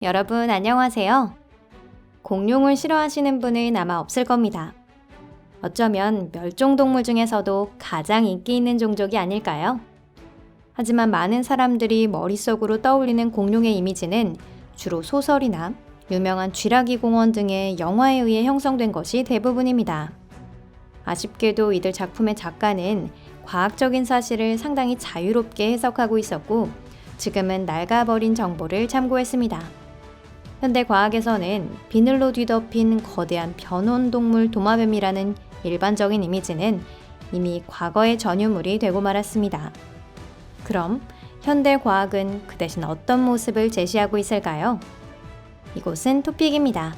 여러분 안녕하세요. 공룡을 싫어하시는 분은 아마 없을 겁니다. 어쩌면 멸종동물 중에서도 가장 인기 있는 종족이 아닐까요? 하지만 많은 사람들이 머릿속으로 떠올리는 공룡의 이미지는 주로 소설이나 유명한 쥐라기 공원 등의 영화에 의해 형성된 것이 대부분입니다. 아쉽게도 이들 작품의 작가는 과학적인 사실을 상당히 자유롭게 해석하고 있었고, 지금은 낡아버린 정보를 참고했습니다. 현대 과학에서는 비늘로 뒤덮인 거대한 변온동물 도마뱀이라는 일반적인 이미지는 이미 과거의 전유물이 되고 말았습니다. 그럼 현대 과학은 그 대신 어떤 모습을 제시하고 있을까요? 이곳은 토픽입니다.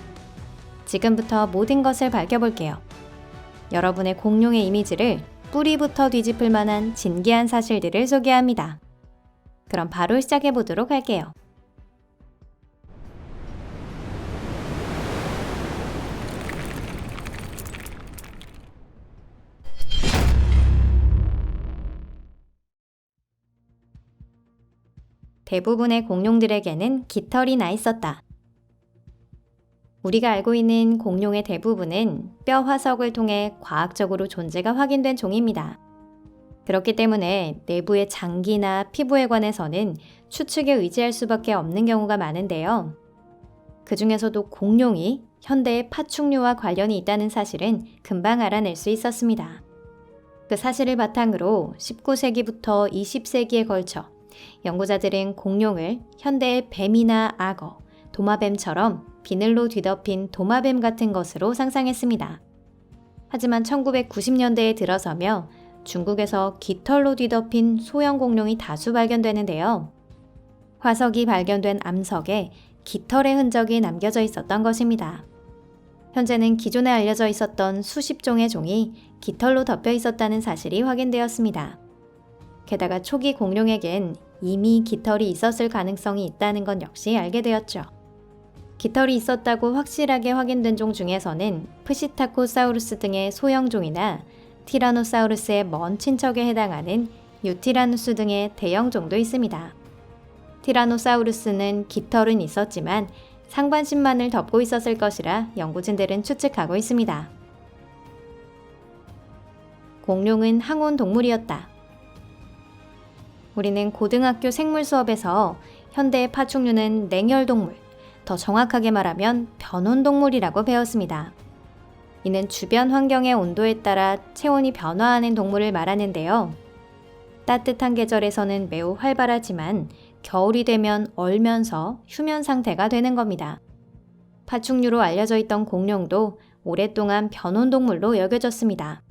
지금부터 모든 것을 밝혀볼게요. 여러분의 공룡의 이미지를 뿌리부터 뒤집을 만한 진기한 사실들을 소개합니다. 그럼 바로 시작해보도록 할게요. 대부분의 공룡들에게는 깃털이 나 있었다. 우리가 알고 있는 공룡의 대부분은 뼈 화석을 통해 과학적으로 존재가 확인된 종입니다. 그렇기 때문에 내부의 장기나 피부에 관해서는 추측에 의지할 수밖에 없는 경우가 많은데요. 그 중에서도 공룡이 현대의 파충류와 관련이 있다는 사실은 금방 알아낼 수 있었습니다. 그 사실을 바탕으로 19세기부터 20세기에 걸쳐 연구자들은 공룡을 현대의 뱀이나 악어, 도마뱀처럼 비늘로 뒤덮인 도마뱀 같은 것으로 상상했습니다. 하지만 1990년대에 들어서며 중국에서 깃털로 뒤덮인 소형 공룡이 다수 발견되는데요. 화석이 발견된 암석에 깃털의 흔적이 남겨져 있었던 것입니다. 현재는 기존에 알려져 있었던 수십 종의 종이 깃털로 덮여 있었다는 사실이 확인되었습니다. 게다가 초기 공룡에겐 이미 깃털이 있었을 가능성이 있다는 건 역시 알게 되었죠. 깃털이 있었다고 확실하게 확인된 종 중에서는 프시타코사우루스 등의 소형종이나 티라노사우루스의 먼 친척에 해당하는 유티라누스 등의 대형종도 있습니다. 티라노사우루스는 깃털은 있었지만 상반신만을 덮고 있었을 것이라 연구진들은 추측하고 있습니다. 공룡은 항온 동물이었다. 우리는 고등학교 생물 수업에서 현대의 파충류는 냉혈동물, 더 정확하게 말하면 변온동물이라고 배웠습니다. 이는 주변 환경의 온도에 따라 체온이 변화하는 동물을 말하는데요. 따뜻한 계절에서는 매우 활발하지만 겨울이 되면 얼면서 휴면 상태가 되는 겁니다. 파충류로 알려져 있던 공룡도 오랫동안 변온동물로 여겨졌습니다.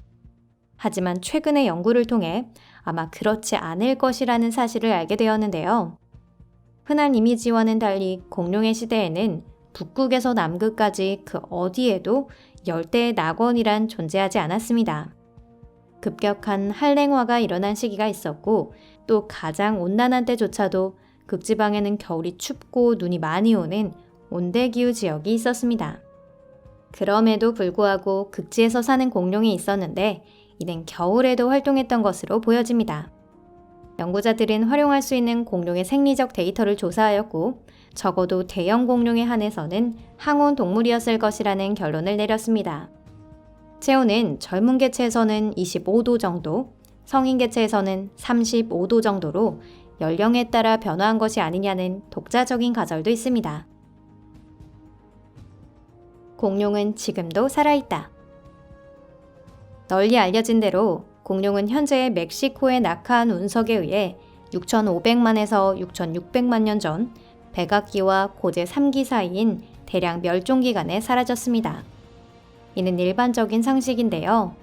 하지만 최근의 연구를 통해 아마 그렇지 않을 것이라는 사실을 알게 되었는데요. 흔한 이미지와는 달리 공룡의 시대에는 북극에서 남극까지 그 어디에도 열대의 낙원이란 존재하지 않았습니다. 급격한 한랭화가 일어난 시기가 있었고, 또 가장 온난한 때조차도 극지방에는 겨울이 춥고 눈이 많이 오는 온대기후 지역이 있었습니다. 그럼에도 불구하고 극지에서 사는 공룡이 있었는데, 이는 겨울에도 활동했던 것으로 보여집니다. 연구자들은 활용할 수 있는 공룡의 생리적 데이터를 조사하였고, 적어도 대형 공룡에 한해서는 항온 동물이었을 것이라는 결론을 내렸습니다. 체온은 젊은 개체에서는 25도 정도, 성인 개체에서는 35도 정도로 연령에 따라 변화한 것이 아니냐는 독자적인 가설도 있습니다. 공룡은 지금도 살아있다. 널리 알려진 대로 공룡은 현재의 멕시코의 낙하한 운석에 의해 6,500만에서 6,600만 년 전 백악기와 고제 3기 사이인 대량 멸종 기간에 사라졌습니다. 이는 일반적인 상식인데요.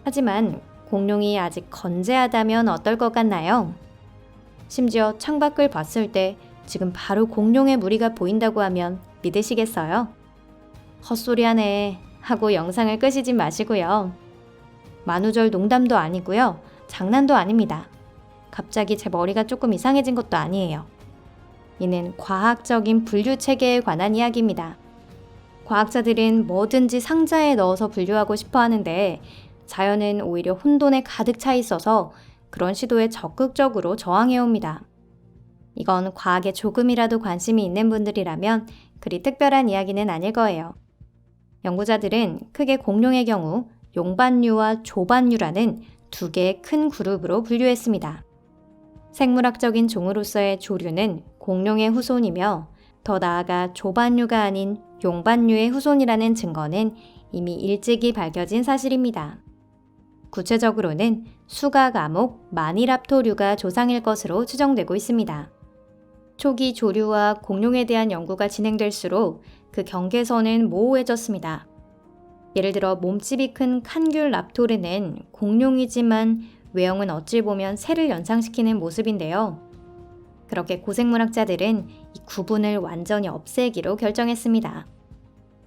하지만 공룡이 아직 건재하다면 어떨 것 같나요? 심지어 창밖을 봤을 때 지금 바로 공룡의 무리가 보인다고 하면 믿으시겠어요? 헛소리하네 하고 영상을 끄시지 마시고요. 만우절 농담도 아니고요. 장난도 아닙니다. 갑자기 제 머리가 조금 이상해진 것도 아니에요. 이는 과학적인 분류 체계에 관한 이야기입니다. 과학자들은 뭐든지 상자에 넣어서 분류하고 싶어 하는데, 자연은 오히려 혼돈에 가득 차 있어서 그런 시도에 적극적으로 저항해옵니다. 이건 과학에 조금이라도 관심이 있는 분들이라면 그리 특별한 이야기는 아닐 거예요. 연구자들은 크게 공룡의 경우 용반류와 조반류라는 두 개의 큰 그룹으로 분류했습니다. 생물학적인 종으로서의 조류는 공룡의 후손이며 더 나아가 조반류가 아닌 용반류의 후손이라는 증거는 이미 일찍이 밝혀진 사실입니다. 구체적으로는 수각 암흑 마니랍토류가 조상일 것으로 추정되고 있습니다. 초기 조류와 공룡에 대한 연구가 진행될수록 그 경계선은 모호해졌습니다. 예를 들어 몸집이 큰 칸귤 랍토르는 공룡이지만 외형은 어찌 보면 새를 연상시키는 모습인데요. 그렇게 고생물학자들은 이 구분을 완전히 없애기로 결정했습니다.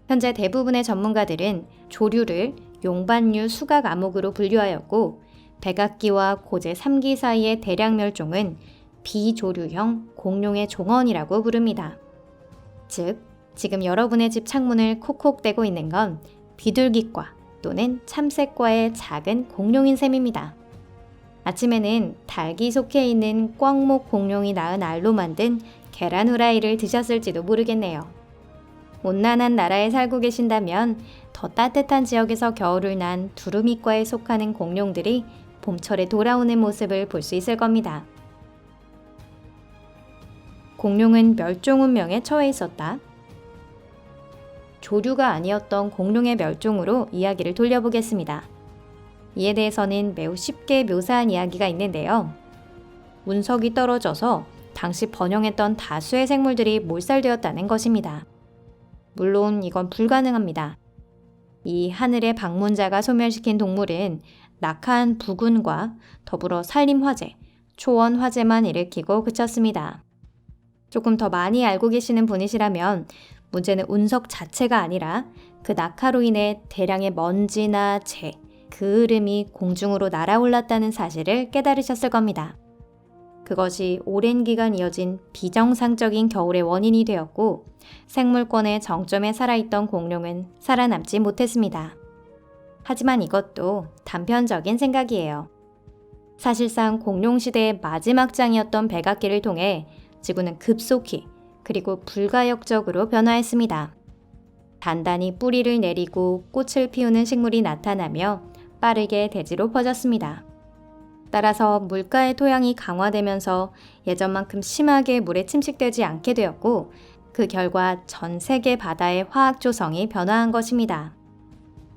현재 대부분의 전문가들은 조류를 용반류 수각 암흑으로 분류하였고 백악기와 고제 3기 사이의 대량 멸종은 비조류형 공룡의 종언이라고 부릅니다. 즉, 지금 여러분의 집 창문을 콕콕대고 있는 건 비둘기과 또는 참새과의 작은 공룡인 셈입니다. 아침에는 닭이 속해 있는 꿩목 공룡이 낳은 알로 만든 계란 후라이를 드셨을지도 모르겠네요. 온난한 나라에 살고 계신다면 더 따뜻한 지역에서 겨울을 난 두루미과에 속하는 공룡들이 봄철에 돌아오는 모습을 볼 수 있을 겁니다. 공룡은 멸종 운명에 처해 있었다. 조류가 아니었던 공룡의 멸종으로 이야기를 돌려보겠습니다. 이에 대해서는 매우 쉽게 묘사한 이야기가 있는데요. 운석이 떨어져서 당시 번영했던 다수의 생물들이 몰살되었다는 것입니다. 물론 이건 불가능합니다. 이 하늘의 방문자가 소멸시킨 동물은 낙하한 부근과 더불어 산림화재, 초원화재만 일으키고 그쳤습니다. 조금 더 많이 알고 계시는 분이시라면 문제는 운석 자체가 아니라 그 낙하로 인해 대량의 먼지나 재, 그 흐름이 공중으로 날아올랐다는 사실을 깨달으셨을 겁니다. 그것이 오랜 기간 이어진 비정상적인 겨울의 원인이 되었고 생물권의 정점에 살아있던 공룡은 살아남지 못했습니다. 하지만 이것도 단편적인 생각이에요. 사실상 공룡 시대의 마지막 장이었던 백악기를 통해 지구는 급속히 그리고 불가역적으로 변화했습니다. 단단히 뿌리를 내리고 꽃을 피우는 식물이 나타나며 빠르게 대지로 퍼졌습니다. 따라서 물가의 토양이 강화되면서 예전만큼 심하게 물에 침식되지 않게 되었고 그 결과 전 세계 바다의 화학 조성이 변화한 것입니다.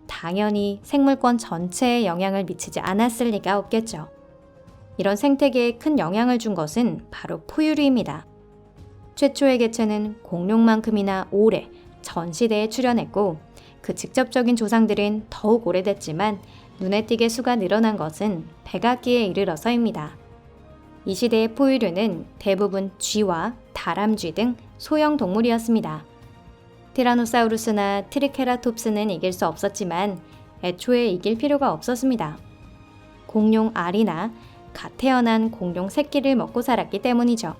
당연히 생물권 전체에 영향을 미치지 않았을 리가 없겠죠. 이런 생태계에 큰 영향을 준 것은 바로 포유류입니다. 최초의 개체는 공룡만큼이나 오래 전 시대에 출현했고 그 직접적인 조상들은 더욱 오래됐지만 눈에 띄게 수가 늘어난 것은 백악기에 이르러서입니다. 이 시대의 포유류는 대부분 쥐와 다람쥐 등 소형 동물이었습니다. 티라노사우루스나 트리케라톱스는 이길 수 없었지만 애초에 이길 필요가 없었습니다. 공룡 알이나 갓 태어난 공룡 새끼를 먹고 살았기 때문이죠.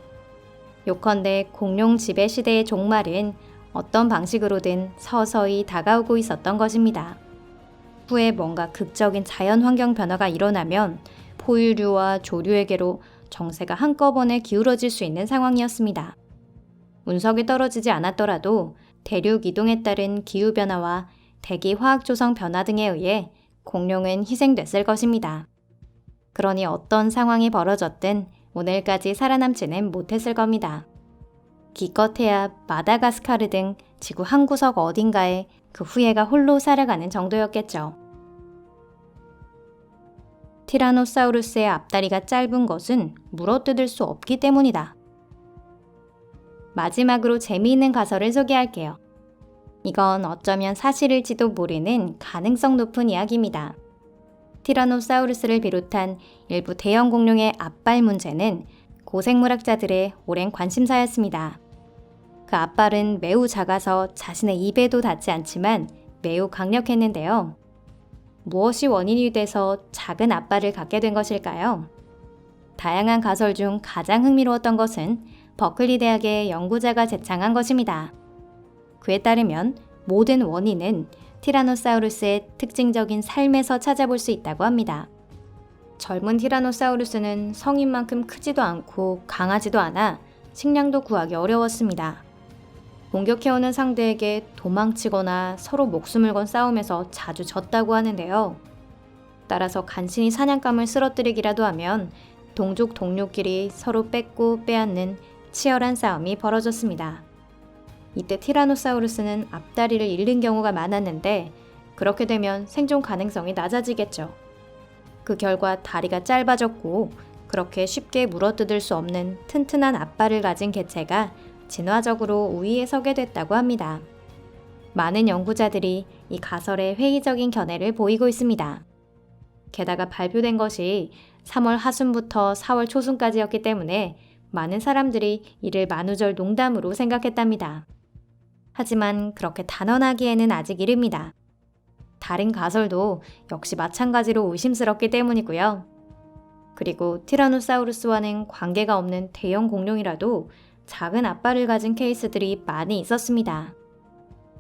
요컨대 공룡 지배 시대의 종말은 어떤 방식으로든 서서히 다가오고 있었던 것입니다. 후에 뭔가 극적인 자연 환경 변화가 일어나면 포유류와 조류에게로 정세가 한꺼번에 기울어질 수 있는 상황이었습니다. 운석이 떨어지지 않았더라도 대륙 이동에 따른 기후변화와 대기 화학 조성 변화 등에 의해 공룡은 희생됐을 것입니다. 그러니 어떤 상황이 벌어졌든 오늘까지 살아남지는 못했을 겁니다. 기껏해야 마다가스카르 등 지구 한 구석 어딘가에 그 후예가 홀로 살아가는 정도였겠죠. 티라노사우루스의 앞다리가 짧은 것은 물어뜯을 수 없기 때문이다. 마지막으로 재미있는 가설을 소개할게요. 이건 어쩌면 사실일지도 모르는 가능성 높은 이야기입니다. 티라노사우루스를 비롯한 일부 대형 공룡의 앞발 문제는 고생물학자들의 오랜 관심사였습니다. 그 앞발은 매우 작아서 자신의 입에도 닿지 않지만 매우 강력했는데요. 무엇이 원인이 돼서 작은 앞발을 갖게 된 것일까요? 다양한 가설 중 가장 흥미로웠던 것은 버클리 대학의 연구자가 제창한 것입니다. 그에 따르면 모든 원인은 티라노사우루스의 특징적인 삶에서 찾아볼 수 있다고 합니다. 젊은 티라노사우루스는 성인만큼 크지도 않고 강하지도 않아 식량도 구하기 어려웠습니다. 공격해오는 상대에게 도망치거나 서로 목숨을 건 싸움에서 자주 졌다고 하는데요. 따라서 간신히 사냥감을 쓰러뜨리기라도 하면 동족 동료끼리 서로 뺏고 빼앗는 치열한 싸움이 벌어졌습니다. 이때 티라노사우루스는 앞다리를 잃는 경우가 많았는데 그렇게 되면 생존 가능성이 낮아지겠죠. 그 결과 다리가 짧아졌고 그렇게 쉽게 물어뜯을 수 없는 튼튼한 앞발을 가진 개체가 진화적으로 우위에 서게 됐다고 합니다. 많은 연구자들이 이 가설에 회의적인 견해를 보이고 있습니다. 게다가 발표된 것이 3월 하순부터 4월 초순까지였기 때문에 많은 사람들이 이를 만우절 농담으로 생각했답니다. 하지만 그렇게 단언하기에는 아직 이릅니다. 다른 가설도 역시 마찬가지로 의심스럽기 때문이고요. 그리고 티라노사우루스와는 관계가 없는 대형 공룡이라도 작은 앞발을 가진 케이스들이 많이 있었습니다.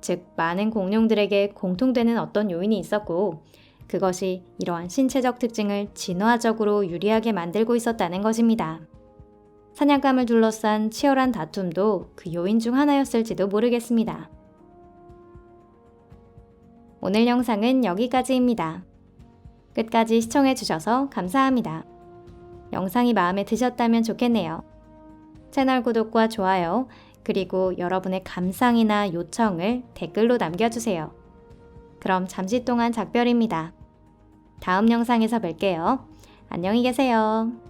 즉, 많은 공룡들에게 공통되는 어떤 요인이 있었고 그것이 이러한 신체적 특징을 진화적으로 유리하게 만들고 있었다는 것입니다. 사냥감을 둘러싼 치열한 다툼도 그 요인 중 하나였을지도 모르겠습니다. 오늘 영상은 여기까지입니다. 끝까지 시청해주셔서 감사합니다. 영상이 마음에 드셨다면 좋겠네요. 채널 구독과 좋아요, 그리고 여러분의 감상이나 요청을 댓글로 남겨주세요. 그럼 잠시 동안 작별입니다. 다음 영상에서 뵐게요. 안녕히 계세요.